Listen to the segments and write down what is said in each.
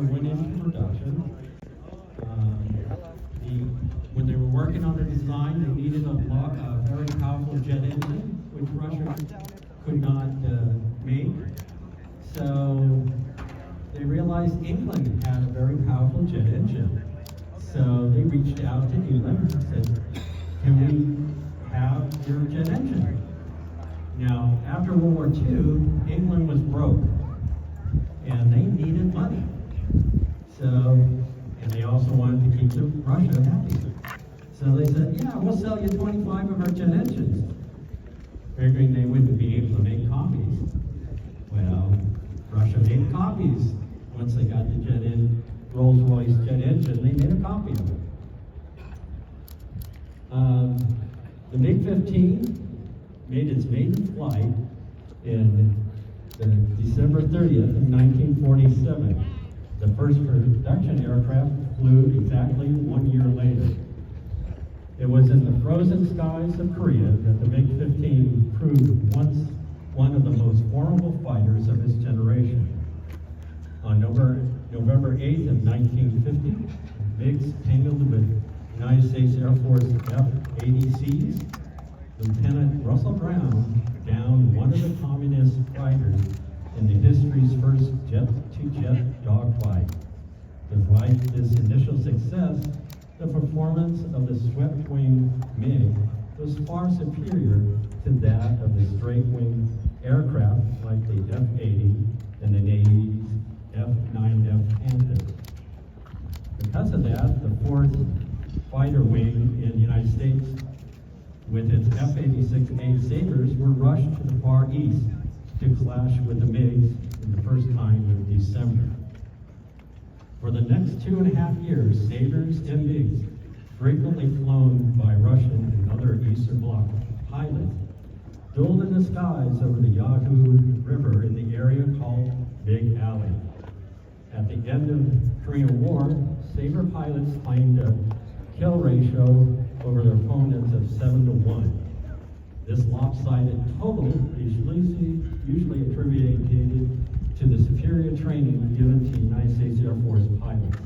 never went into production. When they were working on the design, they needed a very powerful jet engine, which Russia could not make. So they realized England had a very powerful jet engine. So they reached out to England and said, can we have your jet engine? Now, after World War II, England was broke, and they needed money. So, and they also wanted to keep Russia happy. So they said, yeah, we'll sell you 25 of our jet engines, figuring they wouldn't be able to make copies. Well, Russia made copies. Once they got the Rolls-Royce jet engine, they made a copy of it. The MiG-15 made its maiden flight in December 30th of 1947. The first production aircraft flew exactly 1 year later. It was in the frozen skies of Korea that the MiG-15 proved once one of the most formidable fighters of its generation. On November 8th of 1950, MiGs tangled with United States Air Force F-80Cs. Lieutenant Russell Brown downed one of the communist fighters in the history's first jet-to-jet dogfight. Despite this initial success, the performance of the swept-wing MiG was far superior to that of the straight-wing aircraft like the F-80 and the Navy's F-9F Panther. Because of that, the fourth fighter wing in the United States with its F-86A Sabres were rushed to the Far East to clash with the MiGs in the first time in December. For the next 2.5 years, Sabres and MiGs, frequently flown by Russian and other Eastern Bloc pilots, dueled in the skies over the Yahoo River in the area called MiG Alley. At the end of the Korean War, Sabre pilots claimed a kill ratio over their opponents of 7-1. This lopsided total is usually attributed to the superior training given to United States Air Force pilots.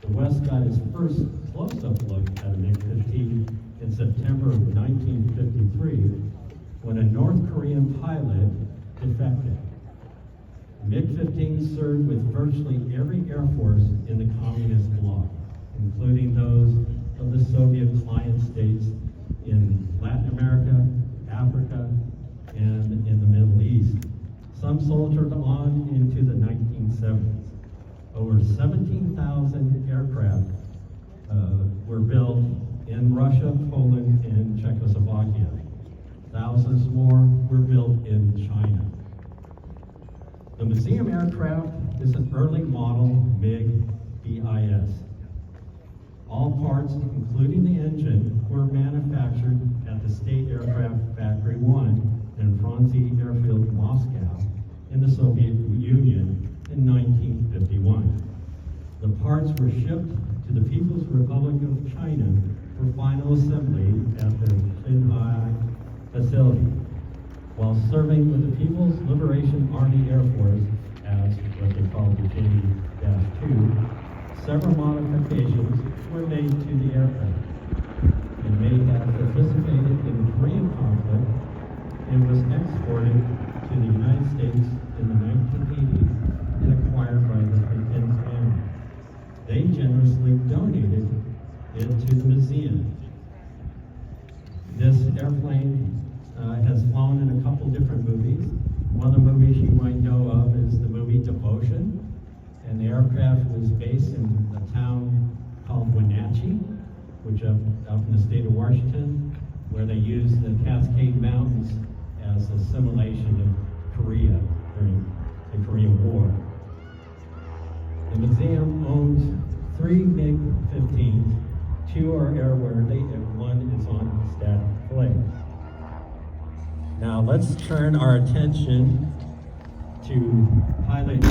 The West got its first close-up look at a MiG-15 in September of 1953 when a North Korean pilot defected. MiG-15 served with virtually every Air Force in the communist bloc, including those of the Soviet client states in Latin America, Africa, and in the Middle East. Some soldiered on into the 1970s. Over 17,000 aircraft were built in Russia, Poland, and Czechoslovakia. Thousands more were built in China. The museum aircraft is an early model MiG BIS. All parts, including the engine, were manufactured at the State Aircraft Factory 1 in Franzi Airfield, Moscow, in the Soviet Union in 1951. The parts were shipped to the People's Republic of China for final assembly at their Shanghai facility. While serving with the People's Liberation Army Air Force as what they call the J-2, several modifications were made to the aircraft. It may have participated in the Korean conflict and was exported to the United States in the 1980s and acquired by the Prince family. They generously donated it to the museum. This airplane has flown in a couple different movies. One of the movies you might know of is the movie Devotion, and the aircraft was based in a town called Wenatchee, which up in the state of Washington, where they used the Cascade Mountains as a simulation of Korea during the Korean War. The museum owns 3 MiG-15s, 2 are airworthy, and 1 is on static flight. Now let's turn our attention to pilot.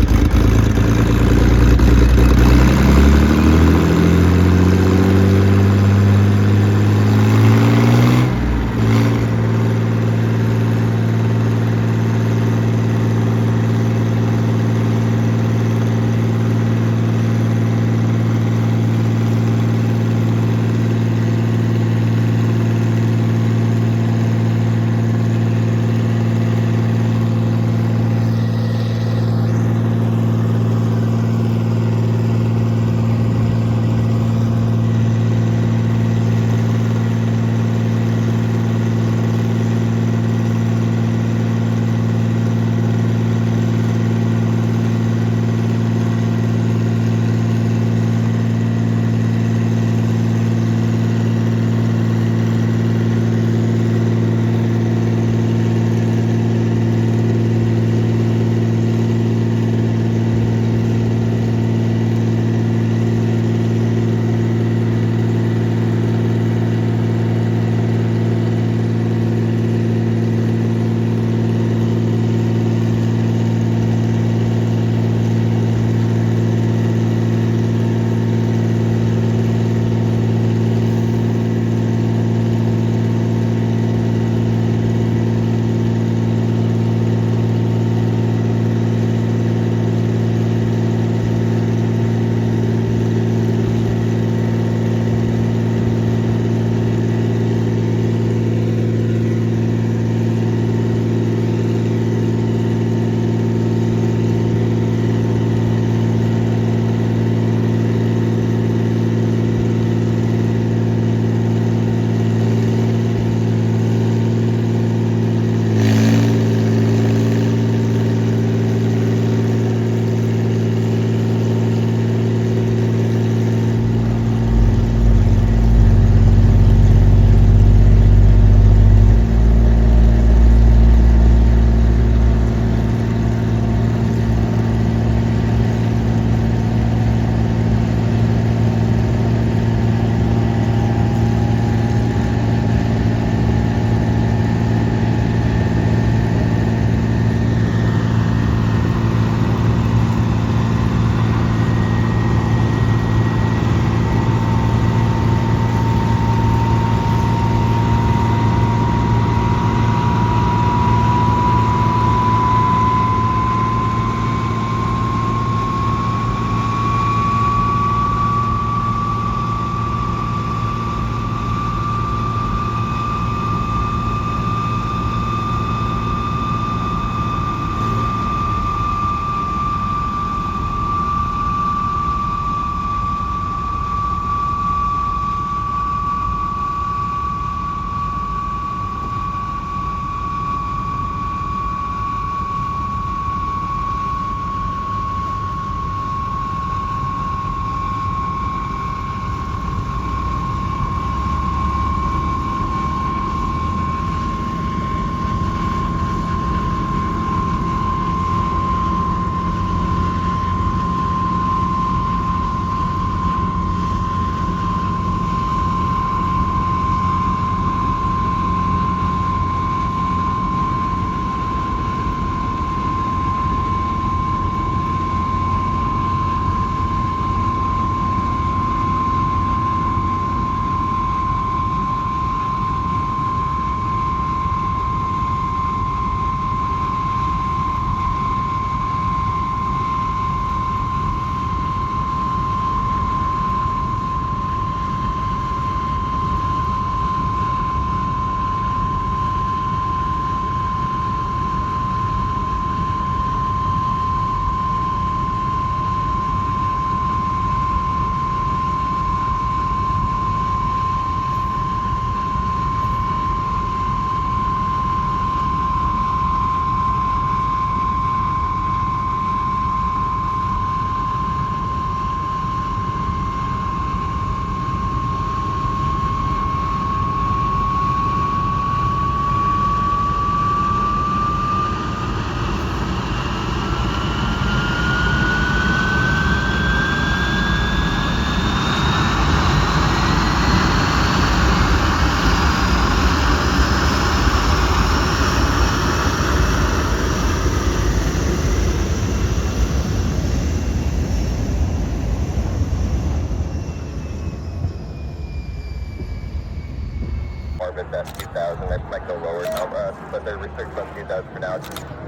it's at 2,000. That might go lower now, but they're restricted on 2,000 for now.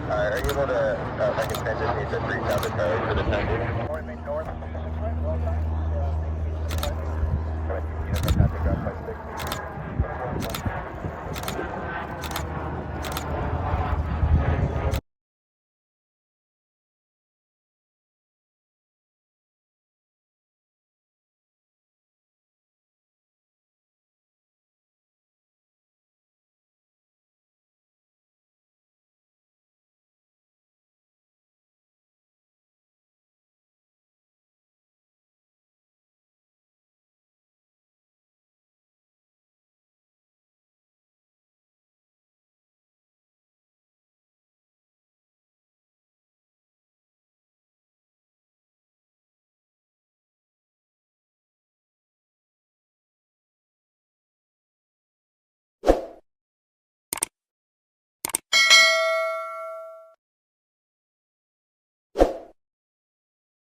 Are you able to, if I can transition you to 3,000 for the time being?